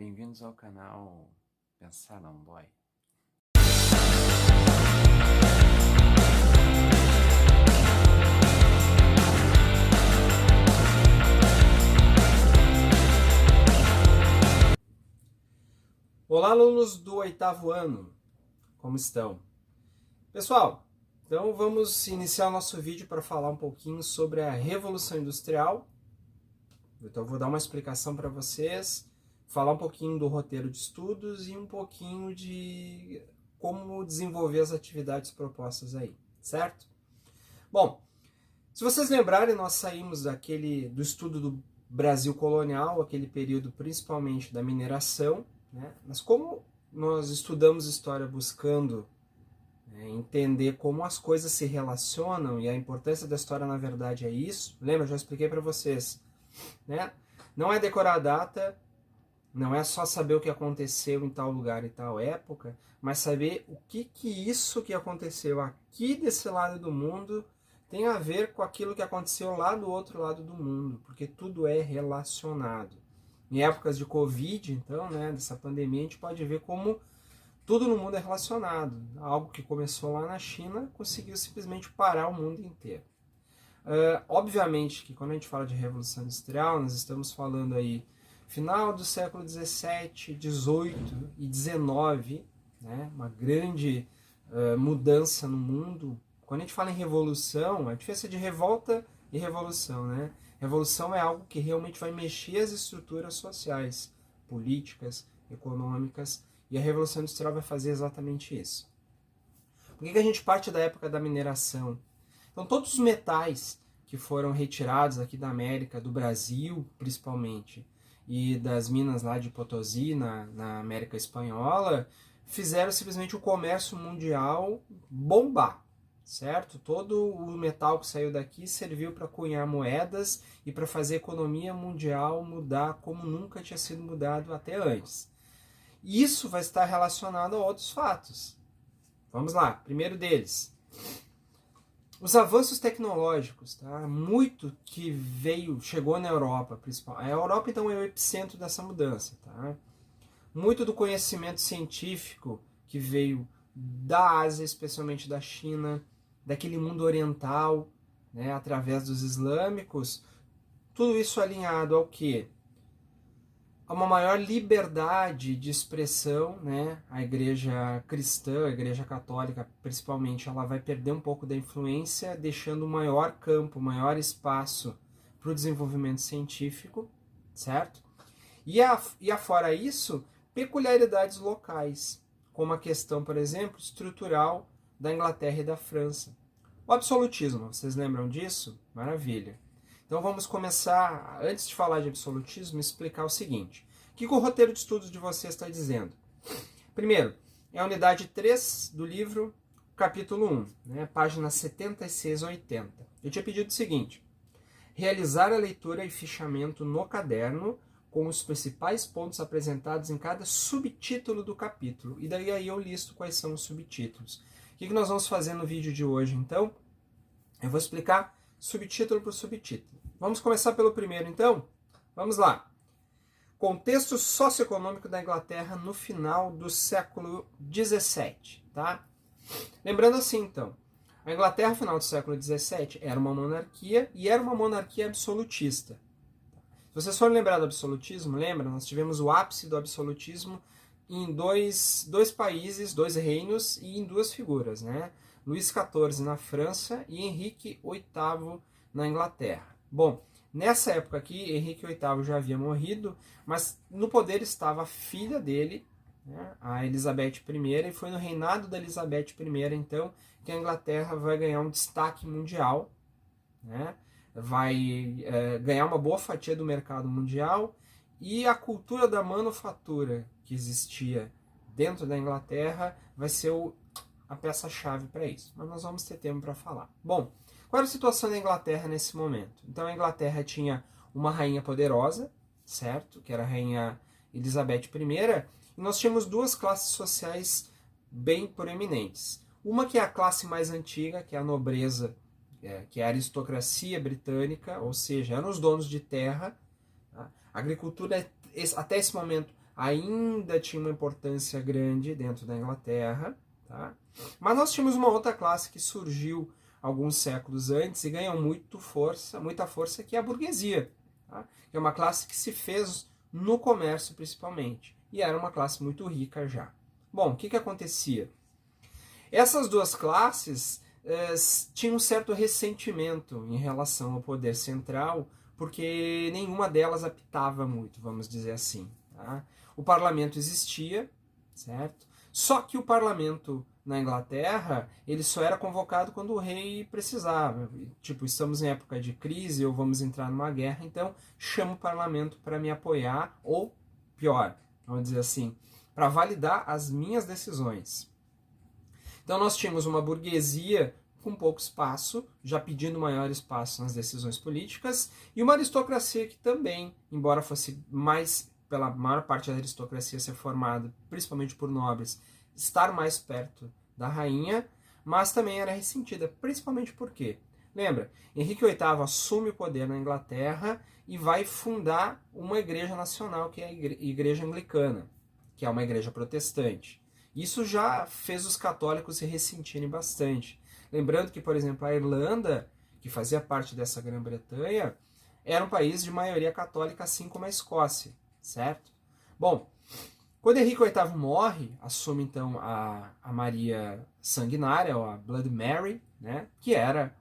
Bem-vindos ao canal Pensar Não Dói. Olá, alunos do 8º ano, como estão? Pessoal, então vamos iniciar o nosso vídeo para falar um pouquinho sobre a Revolução Industrial. Então vou dar uma explicação para vocês, falar um pouquinho do roteiro de estudos e um pouquinho de como desenvolver as atividades propostas aí, certo? Bom, se vocês lembrarem, nós saímos do estudo do Brasil colonial, aquele período principalmente da mineração, né? Mas como nós estudamos história buscando entender como as coisas se relacionam, e a importância da história na verdade é isso, lembra? Já expliquei para vocês, né? Não é decorar a data, não é só saber o que aconteceu em tal lugar e tal época, mas saber o que isso que aconteceu aqui desse lado do mundo tem a ver com aquilo que aconteceu lá do outro lado do mundo, porque tudo é relacionado. Em épocas de Covid, então, né, dessa pandemia, a gente pode ver como tudo no mundo é relacionado. Algo que começou lá na China conseguiu simplesmente parar o mundo inteiro. Obviamente que quando a gente fala de Revolução Industrial, nós estamos falando aí final do século XVII, XVIII e XIX, né, uma grande mudança no mundo. Quando a gente fala em revolução, a diferença de revolta e revolução, né? Revolução é algo que realmente vai mexer as estruturas sociais, políticas, econômicas, e a Revolução Industrial vai fazer exatamente isso. Por que a gente parte da época da mineração? Então, todos os metais que foram retirados aqui da América, do Brasil principalmente, e das minas lá de Potosí, na América Espanhola, fizeram simplesmente o comércio mundial bombar. Certo? Todo o metal que saiu daqui serviu para cunhar moedas e para fazer a economia mundial mudar como nunca tinha sido mudado até antes. Isso vai estar relacionado a outros fatos. Vamos lá, primeiro deles. Os avanços tecnológicos, tá? Muito que chegou na Europa, principalmente. A Europa então é o epicentro dessa mudança, tá? Muito do conhecimento científico que veio da Ásia, especialmente da China, daquele mundo oriental, né, através dos islâmicos, tudo isso alinhado ao quê? A uma maior liberdade de expressão, né? A igreja cristã, a igreja católica principalmente, ela vai perder um pouco da influência, deixando um maior campo, um maior espaço para o desenvolvimento científico, certo? E afora isso, peculiaridades locais, como a questão, por exemplo, estrutural da Inglaterra e da França. O absolutismo, vocês lembram disso? Maravilha. Então vamos começar, antes de falar de absolutismo, explicar o seguinte. O que o roteiro de estudos de vocês está dizendo? Primeiro, é a unidade 3 do livro, capítulo 1, né, páginas 76 a 80. Eu tinha pedido o seguinte: realizar a leitura e fichamento no caderno com os principais pontos apresentados em cada subtítulo do capítulo. E daí aí eu listo quais são os subtítulos. O que nós vamos fazer no vídeo de hoje, então? Eu vou explicar subtítulo por subtítulo. Vamos começar pelo primeiro, então? Vamos lá. Contexto socioeconômico da Inglaterra no final do século XVII, tá? Lembrando assim, então, a Inglaterra, no final do século XVII, era uma monarquia e era uma monarquia absolutista. Se vocês forem lembrar do absolutismo, lembra? Nós tivemos o ápice do absolutismo em dois países, dois reinos e em duas figuras, né? Luís XIV na França e Henrique VIII na Inglaterra. Bom, nessa época aqui, Henrique VIII já havia morrido, mas no poder estava a filha dele, né, a Elizabeth I, e foi no reinado da Elizabeth I, então, que a Inglaterra vai ganhar um destaque mundial, né? Vai ganhar uma boa fatia do mercado mundial, e a cultura da manufatura que existia dentro da Inglaterra vai ser a peça-chave para isso. Mas nós vamos ter tempo para falar. Bom, qual era a situação da Inglaterra nesse momento? Então a Inglaterra tinha uma rainha poderosa, certo? Que era a rainha Elizabeth I, e nós tínhamos duas classes sociais bem proeminentes. Uma que é a classe mais antiga, que é a nobreza, que é a aristocracia britânica, ou seja, eram os donos de terra. Tá? A agricultura, até esse momento, ainda tinha uma importância grande dentro da Inglaterra, tá? Mas nós tínhamos uma outra classe que surgiu alguns séculos antes e ganhou muita força, que é a burguesia, tá? Que é uma classe que se fez no comércio principalmente, e era uma classe muito rica já. Bom, o que acontecia? Essas duas classes tinham um certo ressentimento em relação ao poder central, porque nenhuma delas apitava muito, vamos dizer assim. Tá? O parlamento existia, certo? Só que o parlamento na Inglaterra, ele só era convocado quando o rei precisava. Tipo, estamos em época de crise ou vamos entrar numa guerra, então chama o parlamento para me apoiar, ou pior, vamos dizer assim, para validar as minhas decisões. Então nós tínhamos uma burguesia com pouco espaço, já pedindo maior espaço nas decisões políticas, e uma aristocracia que também, embora fosse mais, pela maior parte da aristocracia ser formada, principalmente por nobres, estar mais perto da rainha, mas também era ressentida, principalmente porque, lembra, Henrique VIII assume o poder na Inglaterra e vai fundar uma igreja nacional, que é a Igreja Anglicana, que é uma igreja protestante. Isso já fez os católicos se ressentirem bastante. Lembrando que, por exemplo, a Irlanda, que fazia parte dessa Grã-Bretanha, era um país de maioria católica, assim como a Escócia, certo? Bom, quando Henrique VIII morre, assume então a Maria Sanguinária, ou a Blood Mary, né, que era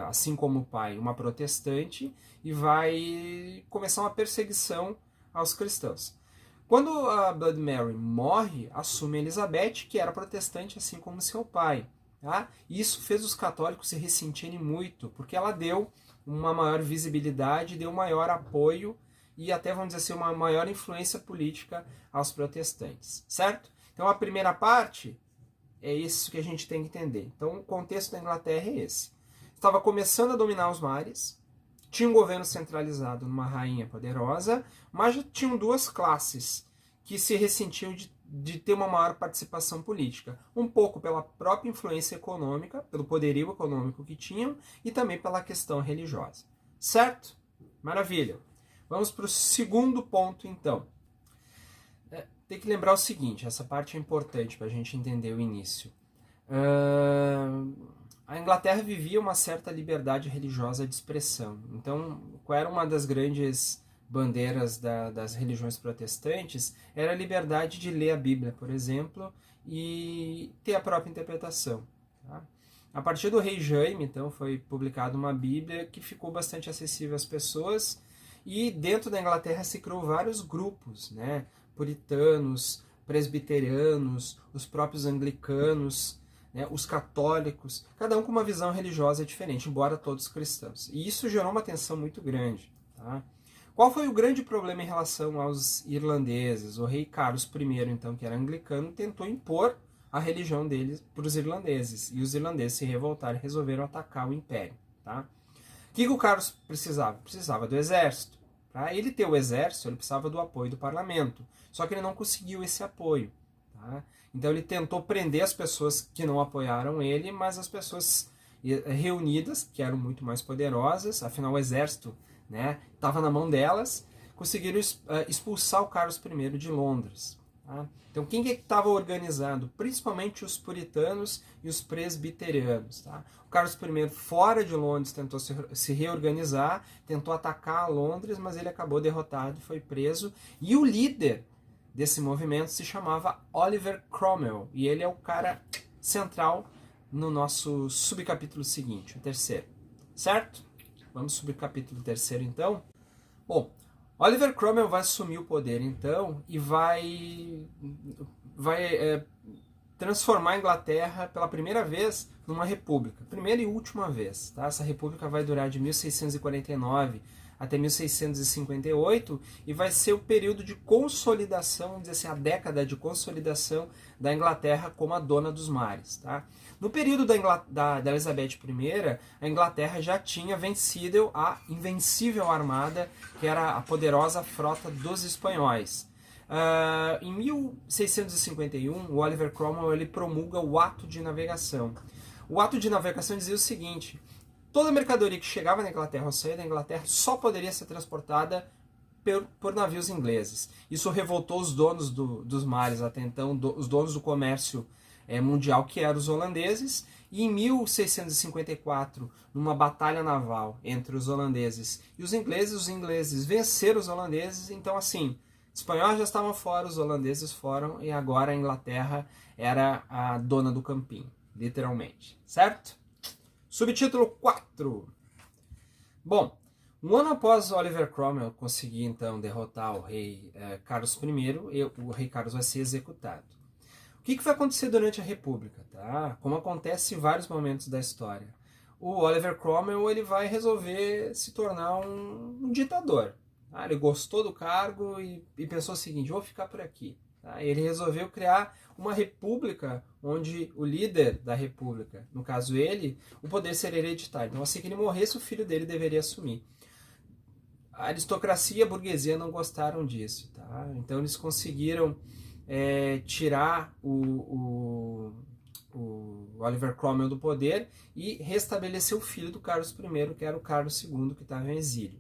assim como o pai, uma protestante, e vai começar uma perseguição aos cristãos. Quando a Blood Mary morre, assume Elizabeth, que era protestante assim como seu pai. Tá? E isso fez os católicos se ressentirem muito, porque ela deu uma maior visibilidade, deu maior apoio e até, vamos dizer assim, uma maior influência política aos protestantes, certo? Então a primeira parte é isso que a gente tem que entender. Então o contexto da Inglaterra é esse. Estava começando a dominar os mares, tinha um governo centralizado numa rainha poderosa, mas já tinham duas classes que se ressentiam de ter uma maior participação política. Um pouco pela própria influência econômica, pelo poderio econômico que tinham, e também pela questão religiosa. Certo? Maravilha. Vamos para o segundo ponto, então. Tem que lembrar o seguinte, essa parte é importante para a gente entender o início. A Inglaterra vivia uma certa liberdade religiosa de expressão. Então, qual era uma das grandes bandeiras das religiões protestantes? Era a liberdade de ler a Bíblia, por exemplo, e ter a própria interpretação. Tá? A partir do rei Jaime, então, foi publicada uma Bíblia que ficou bastante acessível às pessoas, e dentro da Inglaterra se criou vários grupos, né? Puritanos, presbiterianos, os próprios anglicanos, né? Os católicos, cada um com uma visão religiosa diferente, embora todos cristãos. E isso gerou uma tensão muito grande. Tá? Qual foi o grande problema em relação aos irlandeses? O rei Carlos I, então, que era anglicano, tentou impor a religião deles para os irlandeses. E os irlandeses se revoltaram e resolveram atacar o império. Tá? O que o Carlos precisava? Precisava do exército. Para ele ter o exército, ele precisava do apoio do parlamento. Só que ele não conseguiu esse apoio. Tá? Então ele tentou prender as pessoas que não apoiaram ele, mas as pessoas reunidas, que eram muito mais poderosas, afinal o exército estava na mão delas, conseguiram expulsar o Carlos I de Londres. Tá? Então quem que estava organizando? Principalmente os puritanos e os presbiterianos. Tá? O Carlos I, fora de Londres, tentou se reorganizar, tentou atacar Londres, mas ele acabou derrotado e foi preso. E o líder desse movimento se chamava Oliver Cromwell, e ele é o cara central no nosso subcapítulo seguinte, o terceiro. Certo? Vamos ao subcapítulo terceiro, então. Bom, Oliver Cromwell vai assumir o poder, então, e vai transformar a Inglaterra pela primeira vez numa república. Primeira e última vez. Tá? Essa república vai durar de 1649 até 1658 e vai ser o período de consolidação, vamos dizer assim, a década de consolidação da Inglaterra como a dona dos mares. Tá? No período da Elizabeth I, a Inglaterra já tinha vencido a invencível armada, que era a poderosa frota dos espanhóis. Em 1651, o Oliver Cromwell ele promulga o Ato de Navegação. O Ato de Navegação dizia o seguinte: toda mercadoria que chegava na Inglaterra ou saía da Inglaterra só poderia ser transportada por navios ingleses. Isso revoltou os donos dos mares até então, os donos do comércio mundial, que eram os holandeses, e em 1654, numa batalha naval entre os holandeses e os ingleses venceram os holandeses. Então, assim, os espanhóis já estavam fora, os holandeses foram, e agora a Inglaterra era a dona do campinho, literalmente, certo? Subtítulo 4. Bom, um ano após Oliver Cromwell conseguir, então, derrotar o rei Carlos I, o rei Carlos vai ser executado. O que vai acontecer durante a República? Tá? Como acontece em vários momentos da história. O Oliver Cromwell ele vai resolver se tornar um ditador. Tá? Ele gostou do cargo e pensou o seguinte: vou ficar por aqui. Tá? Ele resolveu criar uma república onde o líder da república, no caso ele, o poder seria hereditário. Então, assim que ele morresse, o filho dele deveria assumir. A aristocracia e a burguesia não gostaram disso. Tá? Então, eles conseguiram tirar o Oliver Cromwell do poder e restabelecer o filho do Carlos I, que era o Carlos II, que estava em exílio.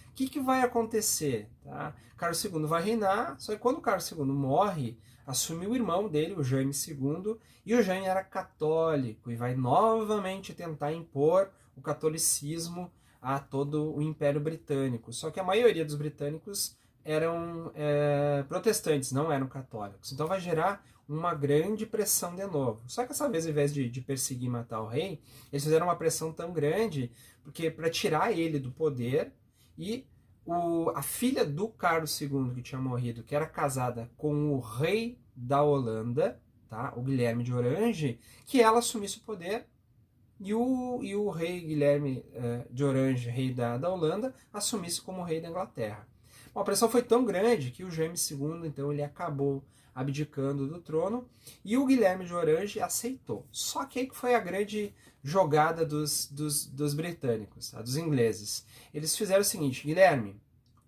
O que vai acontecer? Tá? Carlos II vai reinar, só que quando o Carlos II morre, assume o irmão dele, o Jaime II, e o Jaime era católico e vai novamente tentar impor o catolicismo a todo o Império Britânico. Só que a maioria dos britânicos eram protestantes, não eram católicos. Então vai gerar uma grande pressão de novo. Só que dessa vez, ao invés de perseguir e matar o rei, eles fizeram uma pressão tão grande porque para tirar ele do poder, e a filha do Carlos II, que tinha morrido, que era casada com o rei da Holanda, tá? O Guilherme de Orange, que ela assumisse o poder, e o rei Guilherme de Orange, rei da Holanda, assumisse como rei da Inglaterra. Bom, a pressão foi tão grande que o Jaime II, então, ele acabou abdicando do trono, e o Guilherme de Orange aceitou. Só que aí que foi a grande jogada dos britânicos, tá? Dos ingleses. Eles fizeram o seguinte: Guilherme,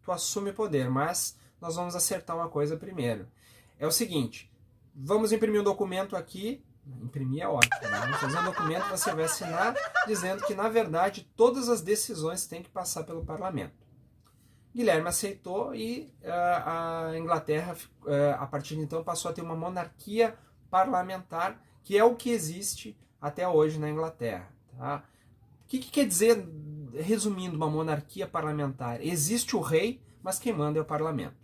tu assume o poder, mas nós vamos acertar uma coisa primeiro. É o seguinte, vamos imprimir um documento aqui, imprimir é ótimo, né? Vamos fazer um documento, você vai assinar, dizendo que, na verdade, todas as decisões têm que passar pelo parlamento. Guilherme aceitou e a Inglaterra, a partir de então, passou a ter uma monarquia parlamentar, que é o que existe até hoje na Inglaterra. Tá? O que quer dizer, resumindo, uma monarquia parlamentar? Existe o rei, mas quem manda é o parlamento.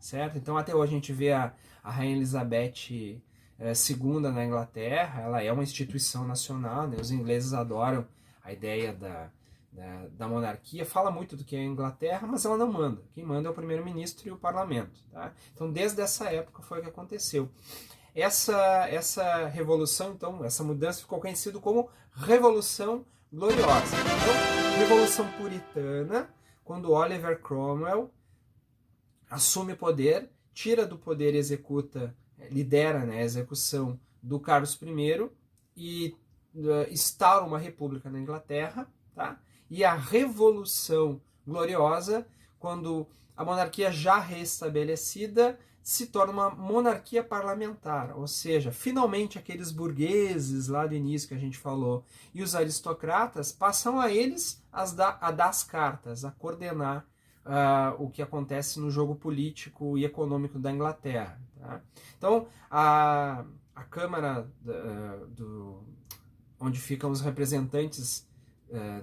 Certo? Então, até hoje a gente vê a Rainha Elizabeth II na Inglaterra, ela é uma instituição nacional, né? Os ingleses adoram a ideia da monarquia, fala muito do que é a Inglaterra, mas ela não manda. Quem manda é o primeiro-ministro e o parlamento. Tá? Então, desde essa época foi o que aconteceu. Essa revolução, então, essa mudança ficou conhecida como Revolução Gloriosa. Então, Revolução Puritana, quando Oliver Cromwell assume o poder, tira do poder e executa, lidera, né, a execução do Carlos I e instaura uma república na Inglaterra, tá? E a Revolução Gloriosa, quando a monarquia já restabelecida se torna uma monarquia parlamentar, ou seja, finalmente aqueles burgueses lá do início que a gente falou e os aristocratas passam a eles a dar as cartas, a coordenar o que acontece no jogo político e econômico da Inglaterra. Tá? Então, a Câmara onde ficam os representantes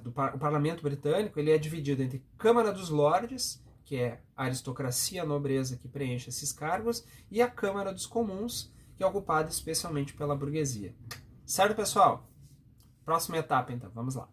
o parlamento britânico, ele é dividido entre Câmara dos Lordes, que é a aristocracia, a nobreza que preenche esses cargos, e a Câmara dos Comuns, que é ocupada especialmente pela burguesia. Certo, pessoal? Próxima etapa, então. Vamos lá.